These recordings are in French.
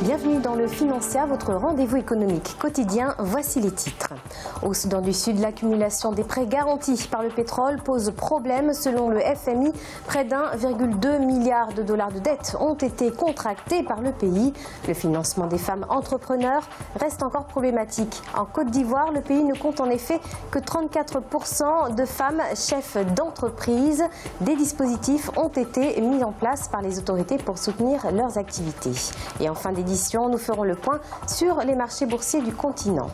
Bienvenue dans le Financia, votre rendez-vous économique quotidien. Voici les titres. Au Soudan du Sud, l'accumulation des prêts garantis par le pétrole pose problème. Selon le FMI, près d'1,2 milliard de dollars de dettes ont été contractés par le pays. Le financement des femmes entrepreneurs reste encore problématique. En Côte d'Ivoire, le pays ne compte en effet que 34% de femmes chefs d'entreprise. Des dispositifs ont été mis en place par les autorités pour soutenir leurs activités. Et en fin d'édition, nous ferons le point sur les marchés boursiers du continent.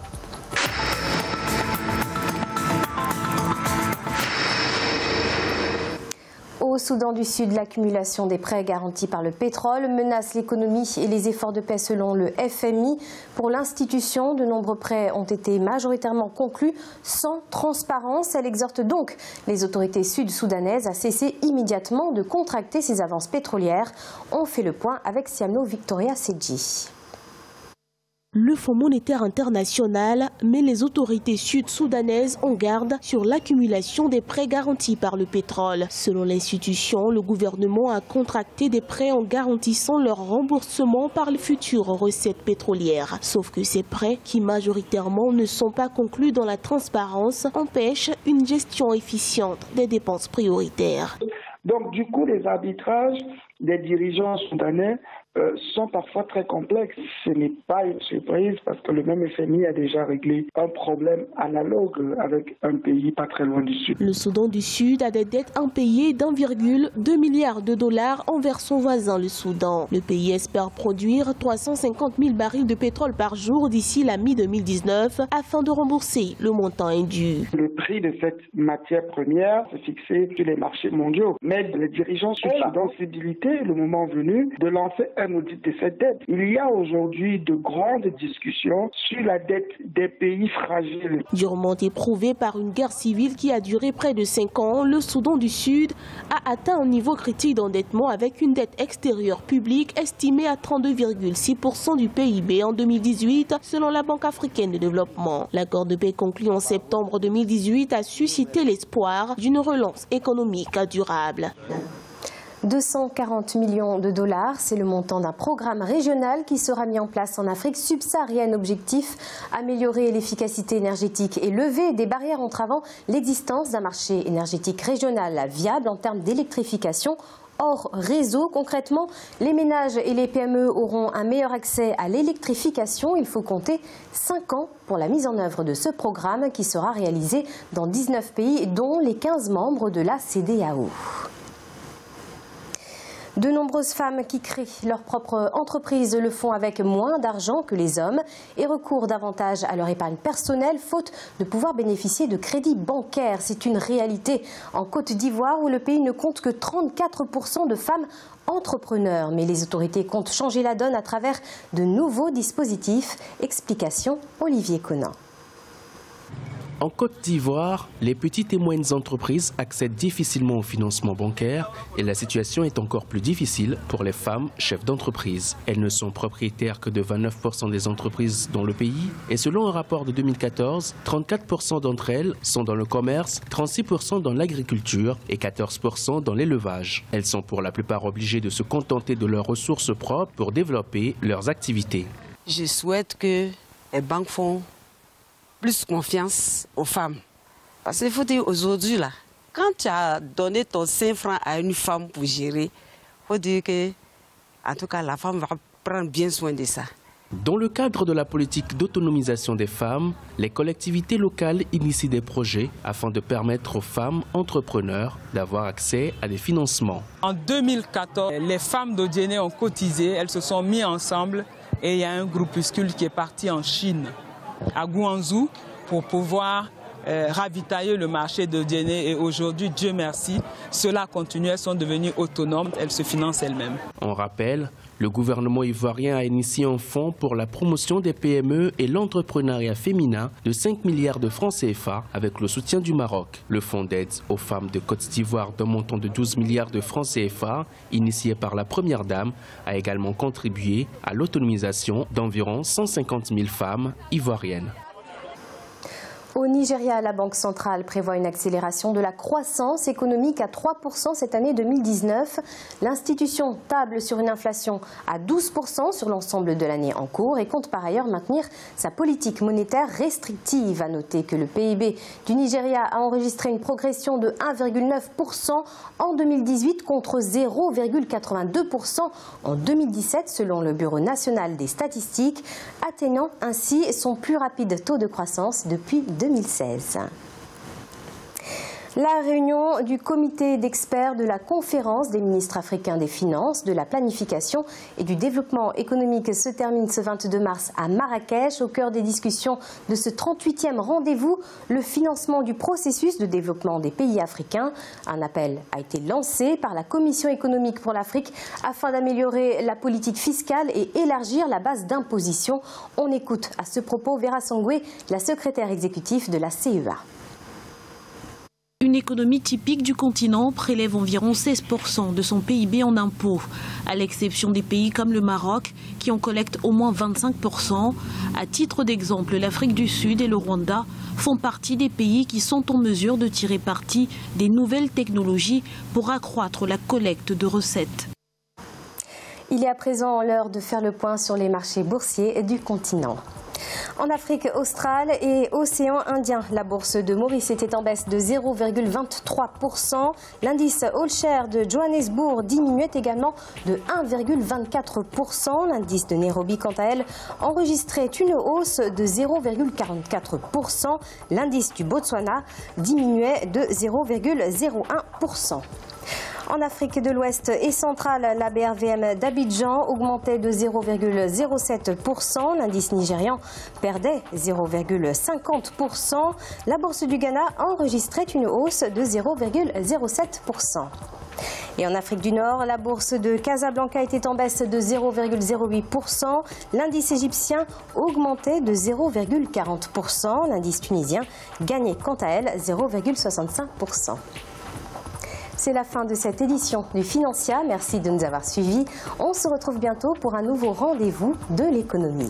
Au Soudan du Sud, l'accumulation des prêts garantis par le pétrole menace l'économie et les efforts de paix selon le FMI. Pour l'institution, de nombreux prêts ont été majoritairement conclus sans transparence. Elle exhorte donc les autorités sud-soudanaises à cesser immédiatement de contracter ces avances pétrolières. On fait le point avec Siamno Victoria Sedji. Le Fonds monétaire international met les autorités sud-soudanaises en garde sur l'accumulation des prêts garantis par le pétrole. Selon l'institution, le gouvernement a contracté des prêts en garantissant leur remboursement par les futures recettes pétrolières. Sauf que ces prêts, qui majoritairement ne sont pas conclus dans la transparence, empêchent une gestion efficiente des dépenses prioritaires. Donc du coup, les arbitrages des dirigeants soudanais sont parfois très complexes. Ce n'est pas une surprise parce que le même FMI a déjà réglé un problème analogue avec un pays pas très loin du Sud. Le Soudan du Sud a des dettes impayées d'1,2 milliard de dollars envers son voisin, le Soudan. Le pays espère produire 350 000 barils de pétrole par jour d'ici la mi-2019 afin de rembourser le montant indu. Le prix de cette matière première s'est fixé sur les marchés mondiaux. Mais les dirigeants ont la possibilité, le moment venu, de lancer un audit de cette dette. Il y a aujourd'hui de grandes discussions sur la dette des pays fragiles. Durement éprouvé par une guerre civile qui a duré près de 5 ans, le Soudan du Sud a atteint un niveau critique d'endettement avec une dette extérieure publique estimée à 32,6% du PIB en 2018 selon la Banque africaine de développement. L'accord de paix conclu en septembre 2018 a suscité l'espoir d'une relance économique durable. 240 millions de dollars, c'est le montant d'un programme régional qui sera mis en place en Afrique subsaharienne. Objectif, améliorer l'efficacité énergétique et lever des barrières entravant l'existence d'un marché énergétique régional viable en termes d'électrification hors réseau. Concrètement, les ménages et les PME auront un meilleur accès à l'électrification. Il faut compter 5 ans pour la mise en œuvre de ce programme qui sera réalisé dans 19 pays, dont les 15 membres de la CEDEAO. De nombreuses femmes qui créent leur propre entreprise le font avec moins d'argent que les hommes et recourent davantage à leur épargne personnelle faute de pouvoir bénéficier de crédits bancaires. C'est une réalité en Côte d'Ivoire où le pays ne compte que 34% de femmes entrepreneurs. Mais les autorités comptent changer la donne à travers de nouveaux dispositifs. Explication Olivier Conin. En Côte d'Ivoire, les petites et moyennes entreprises accèdent difficilement au financement bancaire et la situation est encore plus difficile pour les femmes chefs d'entreprise. Elles ne sont propriétaires que de 29% des entreprises dans le pays et selon un rapport de 2014, 34% d'entre elles sont dans le commerce, 36% dans l'agriculture et 14% dans l'élevage. Elles sont pour la plupart obligées de se contenter de leurs ressources propres pour développer leurs activités. Je souhaite que les banques font plus confiance aux femmes. Parce qu'il faut dire aujourd'hui, là, quand tu as donné ton 5 francs à une femme pour gérer, il faut dire que, en tout cas, la femme va prendre bien soin de ça. Dans le cadre de la politique d'autonomisation des femmes, les collectivités locales initient des projets afin de permettre aux femmes entrepreneurs d'avoir accès à des financements. En 2014, les femmes d'Odiéné ont cotisé, elles se sont mises ensemble et il y a un groupuscule qui est parti en Chine, à Guangzhou, pour pouvoir ravitailler le marché de Diéné. Et aujourd'hui, Dieu merci, cela continue, elles sont devenues autonomes, elles se financent elles-mêmes. On rappelle, le gouvernement ivoirien a initié un fonds pour la promotion des PME et l'entrepreneuriat féminin de 5 milliards de francs CFA avec le soutien du Maroc. Le fonds d'aide aux femmes de Côte d'Ivoire d'un montant de 12 milliards de francs CFA, initié par la Première Dame, a également contribué à l'autonomisation d'environ 150 000 femmes ivoiriennes. Au Nigeria, la Banque centrale prévoit une accélération de la croissance économique à 3% cette année 2019. L'institution table sur une inflation à 12% sur l'ensemble de l'année en cours et compte par ailleurs maintenir sa politique monétaire restrictive. À noter que le PIB du Nigeria a enregistré une progression de 1,9% en 2018 contre 0,82% en 2017 selon le Bureau national des statistiques, atteignant ainsi son plus rapide taux de croissance depuis 2016. La réunion du comité d'experts de la conférence des ministres africains des finances, de la planification et du développement économique se termine ce 22 mars à Marrakech. Au cœur des discussions de ce 38e rendez-vous, le financement du processus de développement des pays africains. Un appel a été lancé par la Commission économique pour l'Afrique afin d'améliorer la politique fiscale et élargir la base d'imposition. On écoute à ce propos Vera Sangwe, la secrétaire exécutive de la CEA. Une économie typique du continent prélève environ 16% de son PIB en impôts, à l'exception des pays comme le Maroc qui en collectent au moins 25%. À titre d'exemple, l'Afrique du Sud et le Rwanda font partie des pays qui sont en mesure de tirer parti des nouvelles technologies pour accroître la collecte de recettes. Il est à présent l'heure de faire le point sur les marchés boursiers du continent. En Afrique australe et océan Indien, la bourse de Maurice était en baisse de 0,23%. L'indice All Share de Johannesburg diminuait également de 1,24%. L'indice de Nairobi, quant à elle, enregistrait une hausse de 0,44%. L'indice du Botswana diminuait de 0,01%. En Afrique de l'Ouest et centrale, la BRVM d'Abidjan augmentait de 0,07%. L'indice nigérian perdait 0,50%. La bourse du Ghana enregistrait une hausse de 0,07%. Et en Afrique du Nord, la bourse de Casablanca était en baisse de 0,08%. L'indice égyptien augmentait de 0,40%. L'indice tunisien gagnait quant à elle 0,65%. C'est la fin de cette édition du Financia. Merci de nous avoir suivis. On se retrouve bientôt pour un nouveau rendez-vous de l'économie.